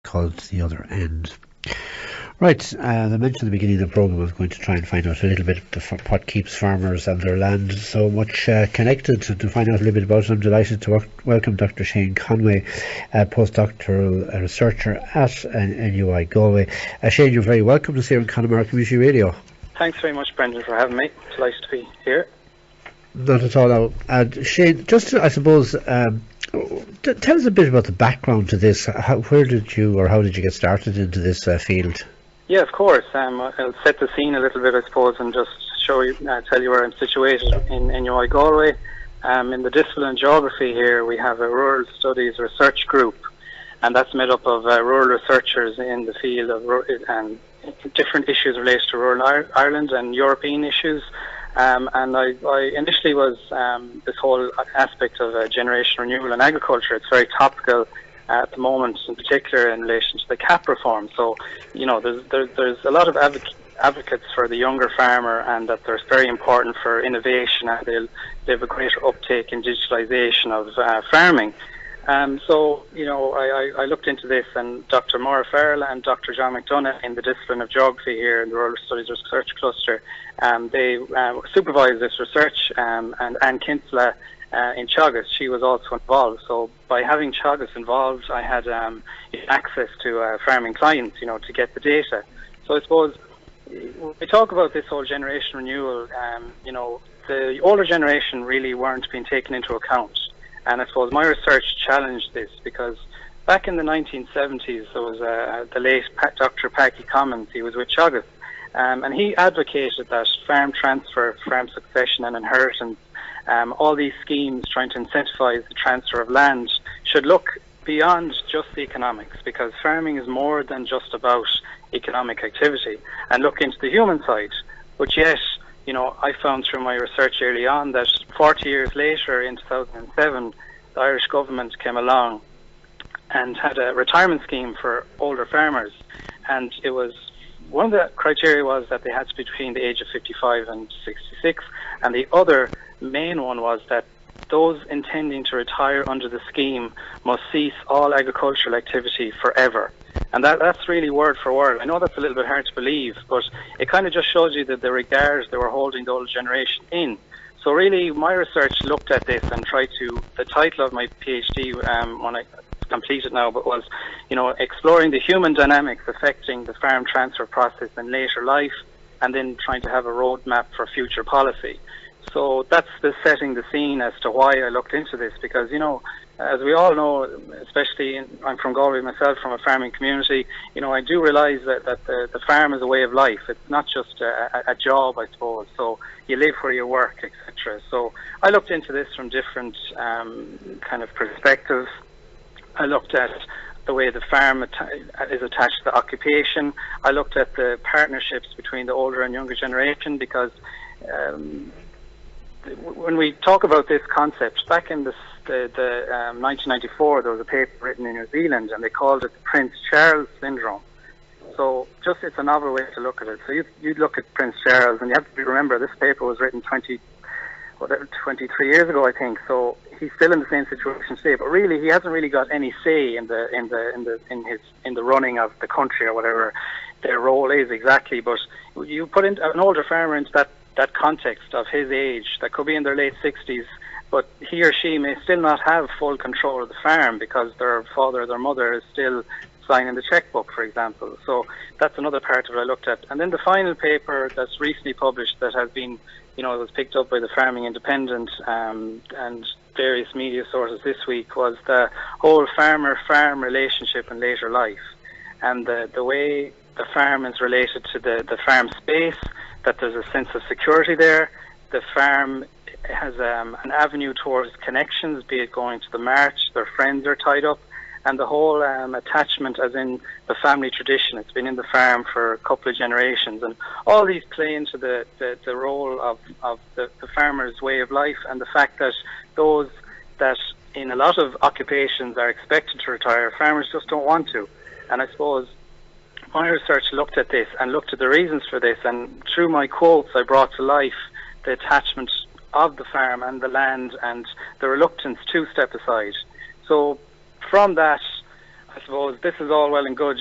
called The Other End. Right, as I mentioned at the beginning of the programme, I was going to try and find out a little bit of what keeps farmers and their land so much connected. To find out a little bit about it, I'm delighted to welcome Dr. Shane Conway, postdoctoral researcher at NUIG Galway. Shane, you're very welcome to here on Connemara Community Radio. Thanks very much, Brendan, for having me. Delighted to be here. Not at all. Shane, just to, I suppose, tell us a bit about the background to this. How did you get started into this field? Yeah, of course. I'll set the scene a little bit, I suppose, and just tell you where I'm situated in NUIG Galway. In the discipline of geography here, we have a rural studies research group, and that's made up of rural researchers in the field of different issues related to rural Ireland and European issues. And I initially was this whole aspect of generation renewal in agriculture. It's very topical at the moment, in particular in relation to the CAP reform. So, there's a lot of advocates for the younger farmer, and that they're very important for innovation, and they have a greater uptake in digitalisation of farming. So, I looked into this, and Dr. Maura Farrell and Dr. John McDonough in the discipline of geography here in the Rural Studies Research Cluster, they supervised this research, and Anne Kinsella in Teagasc, she was also involved. So by having Teagasc involved, I had access to farming clients, to get the data. So I suppose when we talk about this whole generation renewal, the older generation really weren't being taken into account. And I suppose my research challenged this, because back in the 1970s, there was the late Dr. Packy Commons. He was with Teagasc, and he advocated that farm transfer, farm succession and inheritance, all these schemes trying to incentivise the transfer of land, should look beyond just the economics, because farming is more than just about economic activity, and look into the human side. But yet, I found through my research early on that 40 years later, in 2007, the Irish government came along and had a retirement scheme for older farmers. And it was, one of the criteria was that they had to be between the age of 55 and 66. And the other main one was that those intending to retire under the scheme must cease all agricultural activity forever. And that's really word for word. I know that's a little bit hard to believe, but it kind of just shows you that the regard they were holding the older generation in. So really, my research looked at this and tried to, the title of my PhD, when I completed now, but was, exploring the human dynamics affecting the farm transfer process in later life, and then trying to have a roadmap for future policy. So that's setting the scene as to why I looked into this, because, as we all know, especially I'm from Galway myself, from a farming community, I do realise that the farm is a way of life. It's not just a job, I suppose. So you live where you work, etc. So I looked into this from different kind of perspectives. I looked at the way the farm is attached to the occupation. I looked at the partnerships between the older and younger generation, because when we talk about this concept, back in the 1994, there was a paper written in New Zealand, and they called it the Prince Charles syndrome. So it's a novel way to look at it. So you look at Prince Charles, and you have to remember this paper was written 23 years ago, I think. So he's still in the same situation today, but really he hasn't really got any say in the running of the country, or whatever their role is exactly. But you put in an older farmer into that context of his age, that could be in their late 60s, but he or she may still not have full control of the farm because their father or their mother is still signing the checkbook, for example. So that's another part of it I looked at. And then the final paper that's recently published, that has been, it was picked up by the Farming Independent and various media sources this week, was the whole farmer-farm relationship in later life, and the way the farm is related to the farm space, that there's a sense of security there. The farm has an avenue towards connections, be it going to the march, their friends are tied up, and the whole attachment, as in the family tradition. It's been in the farm for a couple of generations, and all these play into the role of the farmer's way of life, and the fact that those that in a lot of occupations are expected to retire, farmers just don't want to. And I suppose my research looked at this and looked at the reasons for this, and through my quotes I brought to life the attachment of the farm and the land, and the reluctance to step aside. So from that, I I suppose this is all well and good,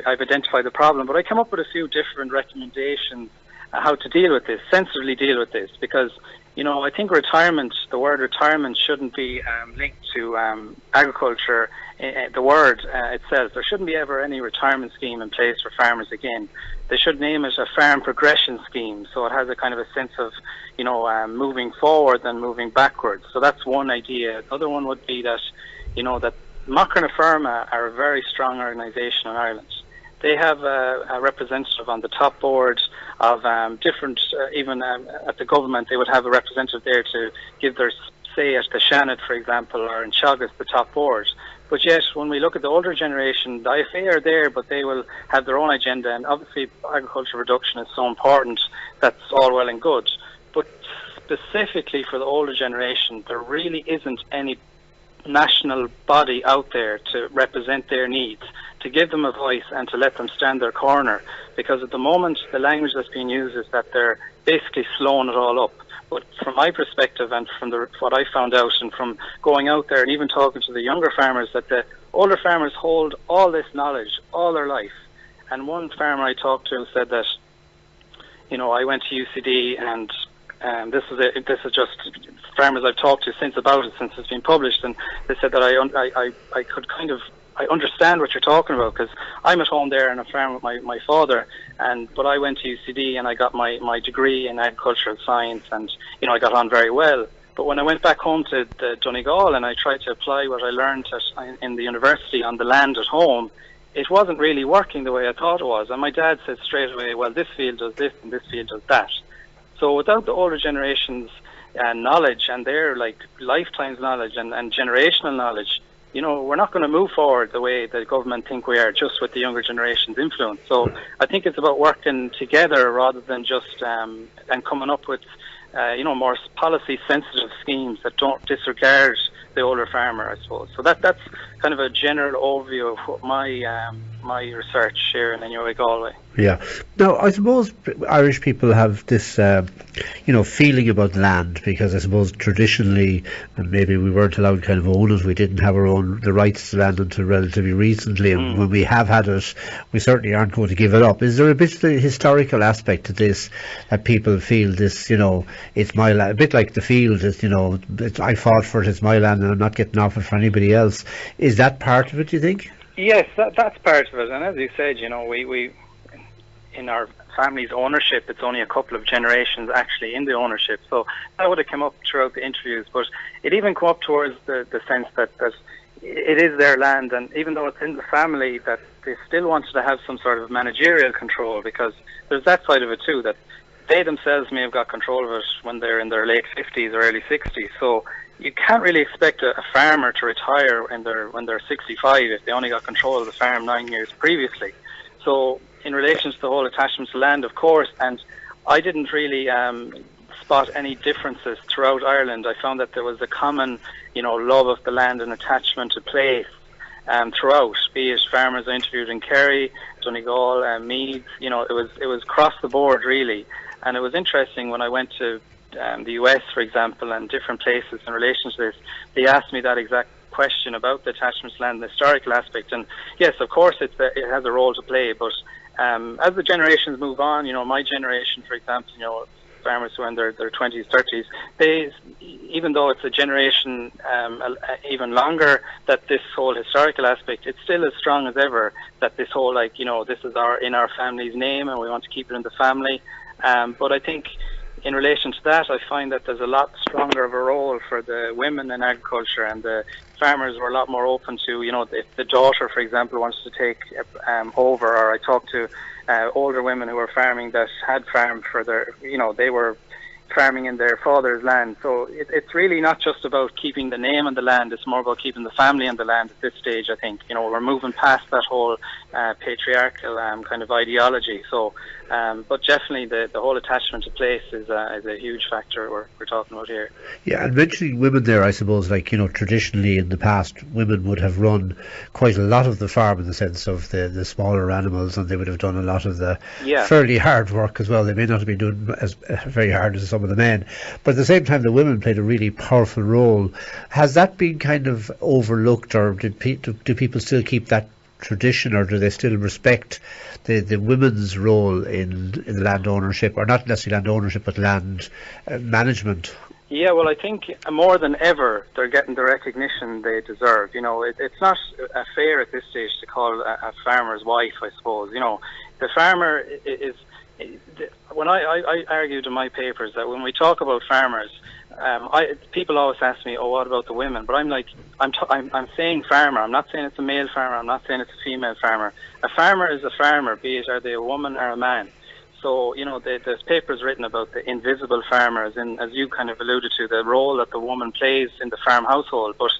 I've identified the problem, but I come up with a few different recommendations how to deal with this, sensibly deal with this, because, I think the word retirement shouldn't be linked to agriculture, the word itself. There shouldn't be ever any retirement scheme in place for farmers again. They should name it a farm progression scheme, so it has a kind of a sense of, moving forward and moving backwards. So that's one idea. The other one would be that, that Macra Firma are a very strong organisation in Ireland. They have a representative on the top board of different, even at the government, they would have a representative there to give their say at the Shannon, for example, or in Teagasc, the top board. But yet, when we look at the older generation, the IFA are there, but they will have their own agenda, and obviously agriculture reduction is so important, that's all well and good. But specifically for the older generation, there really isn't any national body out there to represent their needs, to give them a voice and to let them stand their corner, because at the moment the language that's being used is that they're basically slowing it all up. But from my perspective and from what I found out and from going out there and even talking to the younger farmers, that the older farmers hold all this knowledge all their life. And one farmer I talked to said that, I went to UCD and this is just farmers I've talked to since it's been published, and they said that I could I understand what you're talking about, because I'm at home there on a farm with my father, but I went to UCD and I got my degree in agricultural science, and I got on very well. But when I went back home to the Donegal and I tried to apply what I learned in the university on the land at home, it wasn't really working the way I thought it was. And my dad said straight away, well, this field does this and this field does that. So without the older generation's knowledge and their lifetime's knowledge and generational knowledge, we're not going to move forward the way the government think we are, just with the younger generation's influence. So I think it's about working together rather than just and coming up with more policy sensitive schemes that don't disregard the older farmer, I suppose. So that's kind of a general overview of what my research here in NUIG Galway. Yeah. Now, I suppose Irish people have this, feeling about land, because I suppose traditionally, and maybe we weren't allowed kind of own it, we didn't have the rights to land until relatively recently, and when we have had it, we certainly aren't going to give it up. Is there a bit of the historical aspect to this, that people feel this, it's my land, a bit like the field, I fought for it, it's my land, and I'm not getting off it for anybody else. Is that part of it, do you think? Yes, that's part of it. And as you said, we in our family's ownership, it's only a couple of generations actually in the ownership. So that would have come up throughout the interviews, but it even come up towards the sense that it is their land, and even though it's in the family, that they still wanted to have some sort of managerial control, because there's that side of it too, that they themselves may have got control of it when they're in their late 50s or early 60s. So you can't really expect a farmer to retire when they're 65 if they only got control of the farm 9 years previously. So in relation to the whole attachment to land, of course, and I didn't really spot any differences throughout Ireland. I found that there was a common, love of the land and attachment to place throughout, be it farmers I interviewed in Kerry, Donegal, Meath, it was across the board really. And it was interesting when I went to the US, for example, and different places in relation to this, they asked me that exact question about the attachment to land and the historical aspect. And yes, of course, it has a role to play, but as the generations move on, my generation, for example, farmers who are in their 20s, 30s, they, even though it's a generation even longer, that this whole historical aspect, it's still as strong as ever, that this whole, this is in our family's name and we want to keep it in the family. But I think in relation to that, I find that there's a lot stronger of a role for the women in agriculture, and the farmers were a lot more open to, if the daughter, for example, wants to take over, or I talked to older women who were farming that had farmed for their, they were farming in their father's land. So it's really not just about keeping the name on the land, it's more about keeping the family on the land at this stage, I think. We're moving past that whole patriarchal kind of ideology. So, but definitely the whole attachment to place is a huge factor we're talking about here. Yeah, and mentioning women there, I suppose, traditionally in the past, women would have run quite a lot of the farm in the sense of the smaller animals, and they would have done a lot of the fairly hard work as well. They may not have been doing as very hard as some of the men, but at the same time the women played a really powerful role. Has that been kind of overlooked, or do people still keep that tradition, or do they still respect the women's role in land ownership, or not necessarily land ownership, but land management? Yeah, well, I think more than ever they're getting the recognition they deserve. It's not fair at this stage to call a farmer's wife, I suppose. The farmer is when I argued in my papers that when we talk about farmers, people always ask me, "Oh, what about the women?" But I'm like, I'm saying farmer. I'm not saying it's a male farmer. I'm not saying it's a female farmer. A farmer is a farmer, be it are they a woman or a man. So, there's papers written about the invisible farmers, and as you kind of alluded to, the role that the woman plays in the farm household. But,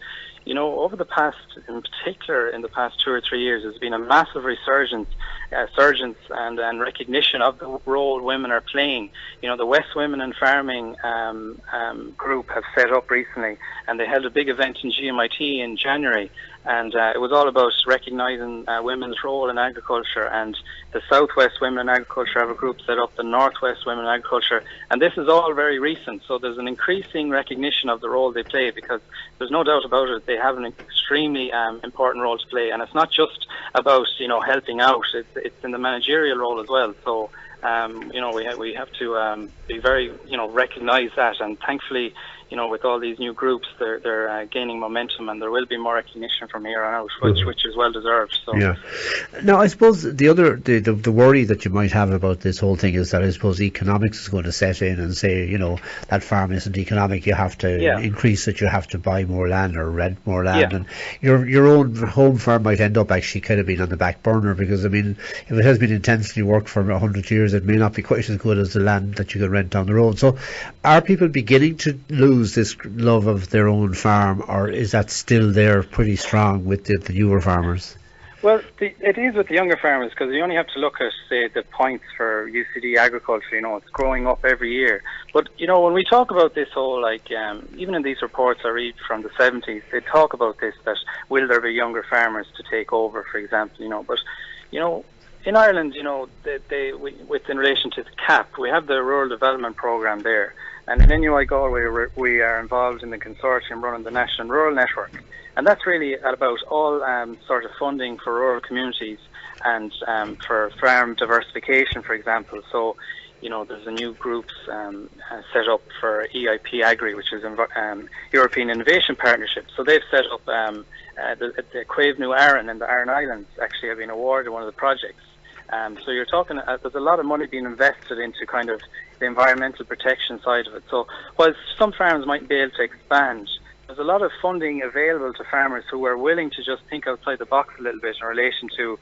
over the past, in particular in the past 2 or 3 years, there's been a massive resurgence and recognition of the role women are playing. The West Women in Farming group have set up recently, and they held a big event in GMIT in January, and it was all about recognising women's role in agriculture. And the Southwest Women in Agriculture have a group set up, the Northwest Women in Agriculture, and this is all very recent. So there's an increasing recognition of the role they play, because there's no doubt about it, they have an extremely important role to play. And it's not just about helping out; it's in the managerial role as well. So we have to be very recognise that, and thankfully, with all these new groups, they're gaining momentum, and there will be more recognition from here on out, which is well deserved. So. Yeah. Now, I suppose the worry that you might have about this whole thing is that I suppose economics is going to set in and say, that farm isn't economic. You have to increase it. You have to buy more land or rent more land, and your own home farm might end up actually kind of being on the back burner, because if it has been intensely worked for 100 years, it may not be quite as good as the land that you can rent down the road. So, are people beginning to lose this love of their own farm, or is that still there pretty strong with the newer farmers? Well, it is with the younger farmers, because you only have to look at, say, the points for UCD agriculture. It's growing up every year. But when we talk about this whole, even in these reports I read from the 70s, they talk about this, that will there be younger farmers to take over, for example. But in Ireland, in relation to the CAP, we have the Rural Development Programme there. And in NUIG Galway, we are involved in the consortium running the National Rural Network. And that's really about all sort of funding for rural communities and for farm diversification, for example. So, there's a new group set up for EIP-AGRI, which is European Innovation Partnership. So they've set up the Quaeve New Aran and the Aran Islands actually have been awarded one of the projects. So you're talking, there's a lot of money being invested into kind of the environmental protection side of it. So while some farms might be able to expand, there's a lot of funding available to farmers who are willing to just think outside the box a little bit in relation to,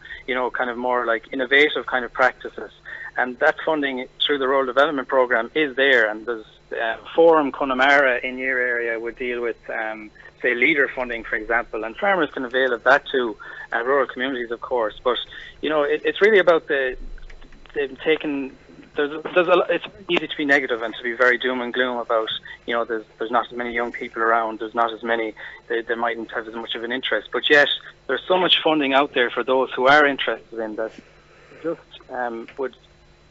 kind of more like innovative kind of practices. And that funding through the Rural Development Programme is there. And there's Forum Connemara in your area would deal with, say, leader funding, for example. And farmers can avail of that too, rural communities, of course. But, it's really about they've taken... it's easy to be negative and to be very doom and gloom about, there's not as many young people around, there's not as many, they mightn't have as much of an interest. But yet, there's so much funding out there for those who are interested in that, just would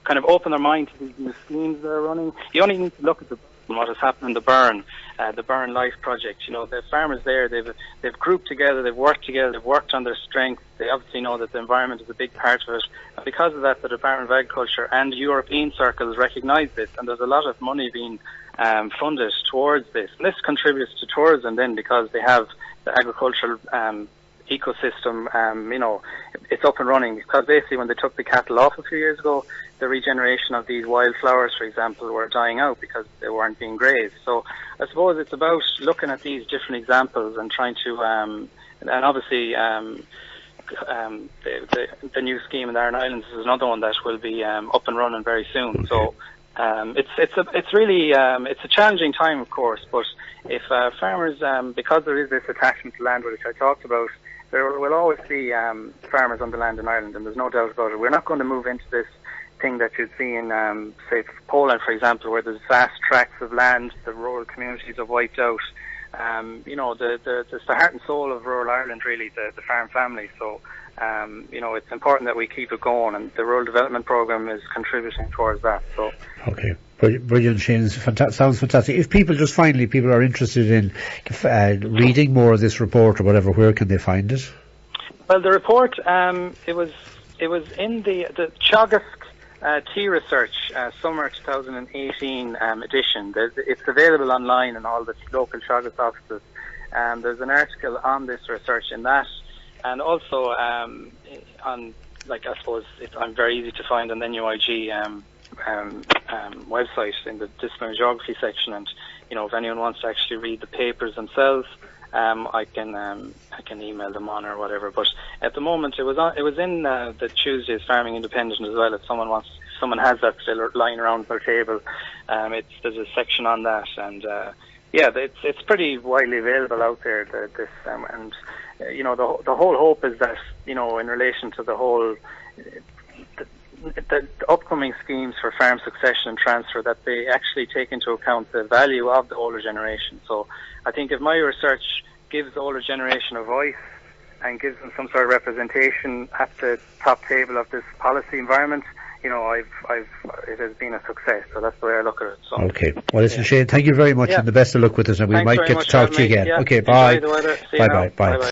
kind of open their mind to these new schemes they're running. You only need to look at what has happened in the Burn Life project. The farmers there, they've grouped together, they've worked together, they've worked on their strengths. They obviously know that the environment is a big part of it, and because of that, the Department of Agriculture and European circles recognise this, and there's a lot of money being funded towards this. And this contributes to tourism then, because they have the agricultural ecosystem, it's up and running, because basically when they took the cattle off a few years ago, the regeneration of these wildflowers, for example, were dying out because they weren't being grazed. So I suppose it's about looking at these different examples and trying to, and obviously the new scheme in the Aran Islands is another one that will be up and running very soon. So it's really it's a challenging time, of course, but if farmers, because there is this attachment to land, which I talked about, there will always be farmers on the land in Ireland, and there's no doubt about it. We're not going to move into this thing that you'd see in, say, Poland, for example, where there's vast tracts of land, the rural communities are wiped out. It's the heart and soul of rural Ireland, really, the farm family. So, it's important that we keep it going, and the Rural Development Programme is contributing towards that. So. Okay. Brilliant, Shane. Sounds fantastic. If people are interested in reading more of this report or whatever, where can they find it? Well, the report, it was in the Teagasc tea research summer 2018 edition. It's available online in all the local Teagasc offices. There's an article on this research in that, and also on, like, I suppose I'm very easy to find on the NUIG website in the disciplinary geography section. And if anyone wants to actually read the papers themselves, I can email them on or whatever. But at the moment, it was in the Tuesday's Farming Independent as well. If someone has that still lying around their table, there's a section on that, and it's pretty widely available out there. And the whole hope is that in relation to the whole the upcoming schemes for farm succession and transfer, that they actually take into account the value of the older generation. So I think if my research gives the older generation a voice and gives them some sort of representation at the top table of this policy environment, it has been a success. So that's the way I look at it. So. Okay. Well, listen, Shane, thank you very much, and the best of luck with us, and we might get to talk to you again. Yeah. Okay, bye. Enjoy the weather. See you bye. Bye.